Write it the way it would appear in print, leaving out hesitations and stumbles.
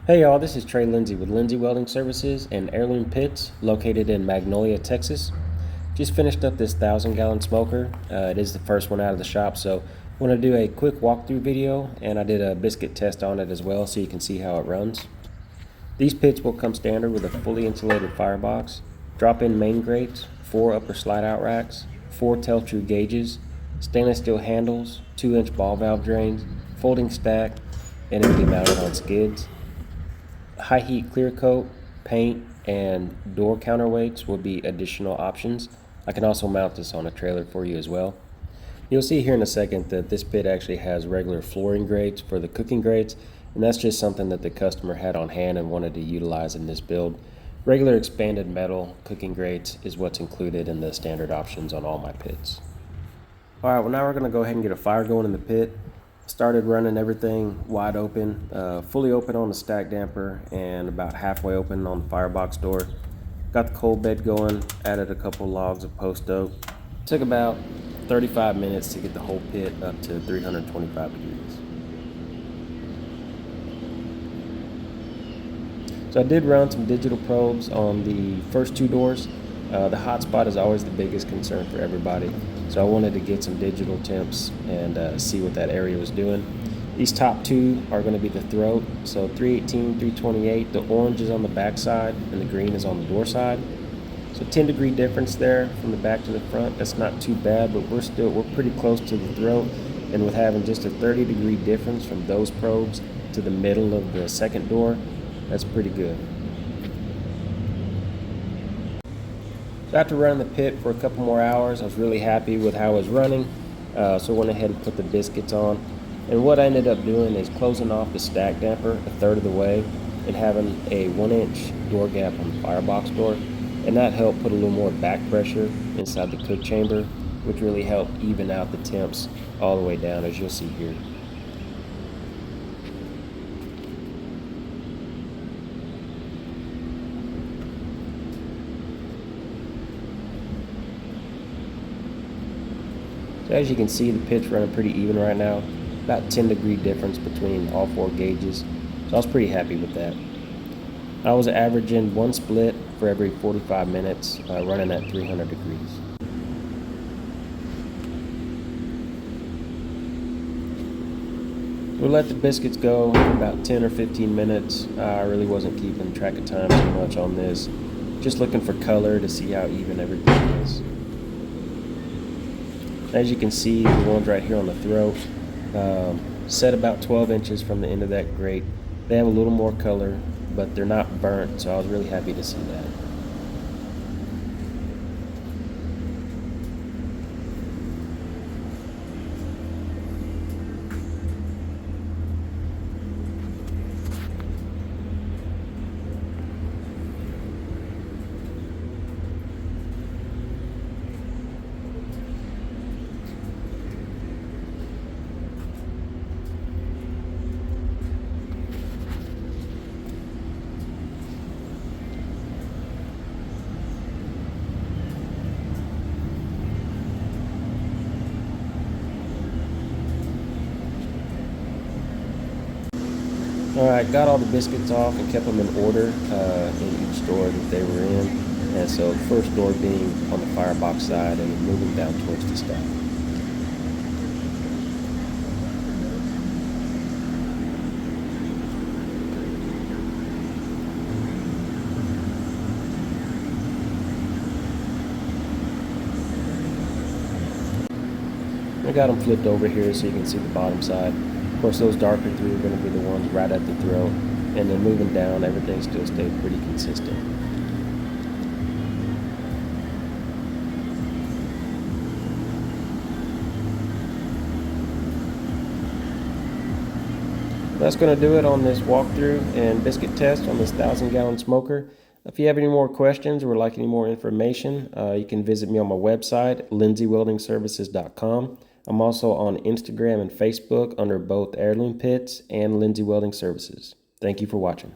Hey y'all, this is Lindsey with Lindsey Welding Services and Heirloom Pits located in Magnolia, Texas. Just finished up this 1,000-gallon smoker. It is the first one out of the shop, so I want to do a quick walkthrough video, and I did a biscuit test on it as well so you can see how it runs. These pits will come standard with a fully insulated firebox, drop-in main grates, 4 upper slide-out racks, 4 tell-true gauges, stainless steel handles, 2-inch ball valve drains, folding stack, and it will be mounted on skids. High heat clear coat, paint, and door counterweights will be additional options. I can also mount this on a trailer for you as well. You'll see here in a second that this pit actually has regular flooring grates for the cooking grates, and that's just something that the customer had on hand and wanted to utilize in this build. Regular expanded metal cooking grates is what's included in the standard options on all my pits. Alright, well now we're going to go ahead and get a fire going in the pit. Started running everything wide open, fully open on the stack damper and about halfway open on the firebox door. Got the coal bed going, added a couple logs of post oak. Took about 35 minutes to get the whole pit up to 325 degrees. So I did run some digital probes on the first 2 doors. The hot spot is always the biggest concern for everybody. So I wanted to get some digital temps and see what that area was doing. These top 2 are going to be the throat. So 318, 328, the orange is on the back side and the green is on the door side. So 10-degree difference there from the back to the front. That's not too bad, but we're pretty close to the throat. And with having just a 30-degree difference from those probes to the middle of the second door, that's pretty good. So after running the pit for a couple more hours, I was really happy with how it was running. So I went ahead and put the biscuits on. And what I ended up doing is closing off the stack damper a third of the way and having a 1-inch door gap on the firebox door. And that helped put a little more back pressure inside the cook chamber, which really helped even out the temps all the way down, as you'll see here. So as you can see, the pit's running pretty even right now. About 10-degree difference between all 4 gauges. So I was pretty happy with that. I was averaging 1 split for every 45 minutes, running at 300 degrees. We'll let the biscuits go for about 10 or 15 minutes. I really wasn't keeping track of time too much on this. Just looking for color to see how even everything is. As you can see, the ones right here on the throat, set about 12 inches from the end of that grate. They have a little more color, but they're not burnt, so I was really happy to see that. Alright, got all the biscuits off and kept them in order in each door that they were in. And so the first door being on the firebox side and moving down towards the stack. I got them flipped over here so you can see the bottom side. Of course, those darker 3 are going to be the ones right at the throat, and then moving down, everything still stayed pretty consistent. That's going to do it on this walkthrough and biscuit test on this 1,000-gallon smoker. If you have any more questions or would like any more information, you can visit me on my website, lindseyweldingservices.com. I'm also on Instagram and Facebook under both Heirloom Pits and Lindsey Welding Services. Thank you for watching.